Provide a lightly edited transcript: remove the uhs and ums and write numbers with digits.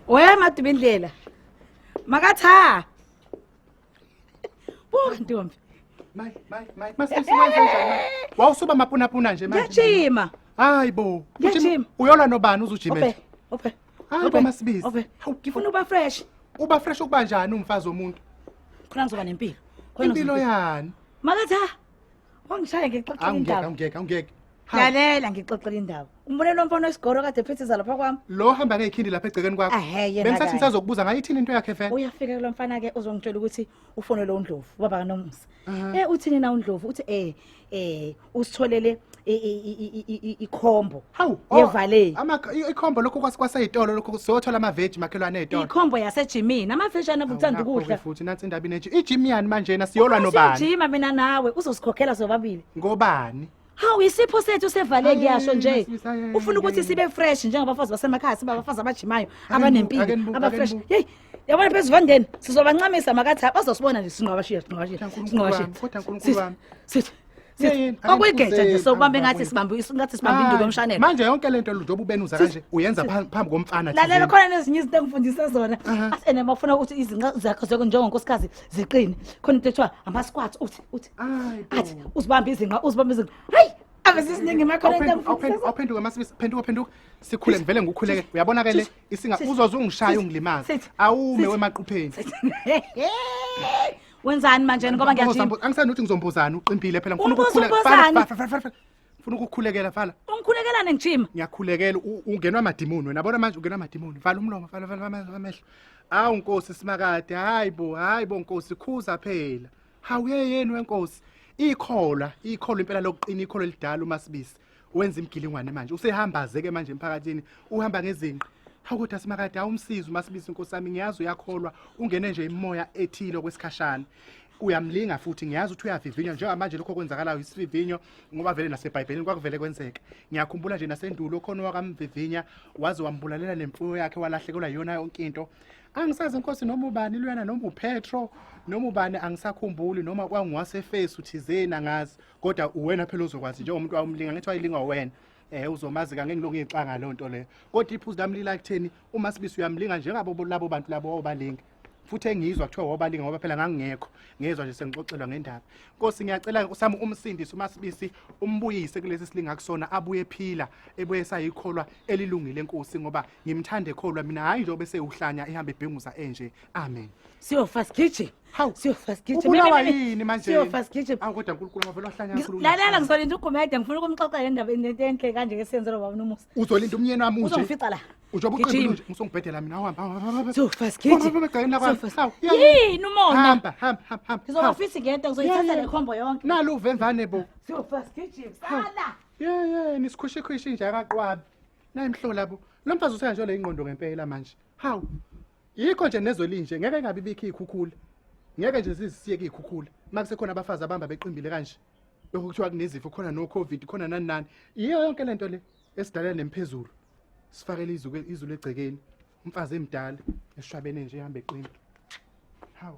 Madibindlela. Makatha. Buka ntombi. Mai. Masibisi wenza njani? Wawusuba mapuna nje manje. Ngiyajima. Hayibo. Ngiyajima. Uyola nobani uzujima nje? Okay. Hayibo Masibisi. Ngifuna uba fresh. Uba fresh ukubanjani umfazi womuntu? Khona ngizoba nempilo. Impilo yani? Makatha. Wangishaye ngixoxela indaba. Awungeke. Lalela ngixoxela indaba. Umbone lo mfana wesigoro kade phethisa lapha kwami. Lo hamba ngekhindi lapha egcekeni kwakho. Bengisathi ngisazokubuza ngayithini into yakhe vele. Uyafika lo mfana ke uzongitshela ukuthi ufonele uNdlovu baba kaNomusa. Uthini na uNdlovu uthi usitholele ikhombo yevale. Ikhombo lokho kwaseyitolo lokho siyothola ama veg makhelwane ezitolo. Ikhombo yasejimini amaveg anavuthanda ukudla. Futhi nathi indaba inenje. Ijim yani manje na siyolwa nobani? Ijima mina nawe uzosikhokhela sobabili. Ngobani? Hawu isipho sethu sevale kuyasho nje. Ufuna ukuthi sibe fresh njengabafazi basemakhaya siba abafazi abajimayo abanempilo aba fresh. Hey, yabona phezulu vandeni sizobancamisa makatha bazosibona nje sinqwabashiya. Kodwa uNkulunkulu wami. Okuyigeja nje sokubambe ngathi sibambe induku yomshanelo. Manje yonke lento njengoba ubenuza kanje uyenza phambi komfana thina. Lalela khona nezinye izinto engifundisa zona. Asene mafuna ukuthi izinqa zakho njengonkosikazi ziqine. Khona into ethiwa ama squats uthi. Athi uzibambe izinqa. Hayi abesiziningi makhona into engifundisa. Awuphenduka Masibisi phenduka. Sikhule ngivele ngikukhuleke. Uyabona ke le isinga uzoze ungishaya ungilimaza. Awume wemaqupheni. Wenzani manje ngoba ngiyajima. Angisani ukuthi ngizombuzana uqimpile phela ngifuna ukukhuleka. Ngifuna ukukhulekela vala. Ungikhulekelane ngijima. Ngiyakhulekela ungenwa amadimoni wena yabona manje ungenwa amadimoni. Vala umlomo vala amehlo. Awu Nkosi simakade hayibo Nkosi khuza phela. Hawu yeyeni wenkosi. Ikholo impela lokuqina ikholo lidala uMasibisi. Wenza imgilingwane manje usehambaze ke manje emphakathini uhamba ngezinqa. Hawu kodwa simakade awumsiza uMasibisi Nkosi yami ngiyazi uyakholwa ungene nje imoya ethilo kwesikhashana. Uyamlinga futhi ngiyazi ukuthi uyavivinywa njengamanje lokho kwenzakalayo isivivinyo ngoba vele naseBhayibhelini kwakuvele kwenzeka. Ngiyakhumbula nje nasendulo khona wakamvivinya waze wambulalela nemfuyo yakhe walahlekelwa yona yonke into. Angisazi Nkosi noma ubani luyana noma uPetro noma ubani angisakhumbuli noma kwangwasefesi uthizeni angazi kodwa uwena phela uzokwazi njengomuntu wawumlinga ngithi wayilinga wena. Uzomazi ka ngeke ngiloko ngixanga lo nto leyo. Kodwa iphuzu lami lila kutheni uMasibisi uyamlinga njengabo labo bantu labo obalinga. Futhi engizwa kuthiwa wobalinga ngoba phela ngangingekho ngezwe nje sengixoxelwa ngendaba. Nkosi ngiyacela usami umsindisi uMasibisi umbuyise kulesi silinga kusona abuye ephila ebuye sayikholwa elilungile Nkosi ngoba ngimthande ekholwa mina hayi nje obese uhlanya ehamba ebhenguza enje. Amen. Siyofast kitchen. Siyofast kitchen. Ubulawa yini manje? Siyofast kitchen. Kodwa uNkulunkulu mavela wahlanya kakhulu. Lalela ngizolinda ugumede ngifuna ukumxoxa ngendaba enhle kanje ke senzela baba Nomusa. Uzolinda umnyeni wami unje. Uzofica la. Ujoba uqedile nje usongibhedela mina uhamba. Siyofast kitchen. Yini umona? Hamba. Ngizofisa ngento ngizoyithatha le khombo yonke. Nalo uvemvane bo. Siyofast kitchen. Sala. Nisikhushi nje akaqwabi. Nayimhlola bo. Lo mfazi usenganje le ingqondo ngempela manje. Hawu. Yikho nje nezolinje ngeke ngabe bikho ikhukhula. Ngeke nje sizisiyeke ikhukhula. Makusekhona abafazi abamba beqimbile kanje. Lokho kuthiwa kunezifo khona no COVID khona nani. Yiyo yonke lento le esidala nemphezulu. Sifakele izulu egcekeni. Umfazi emdala esishwabene nje ehamba eqina. Hawu.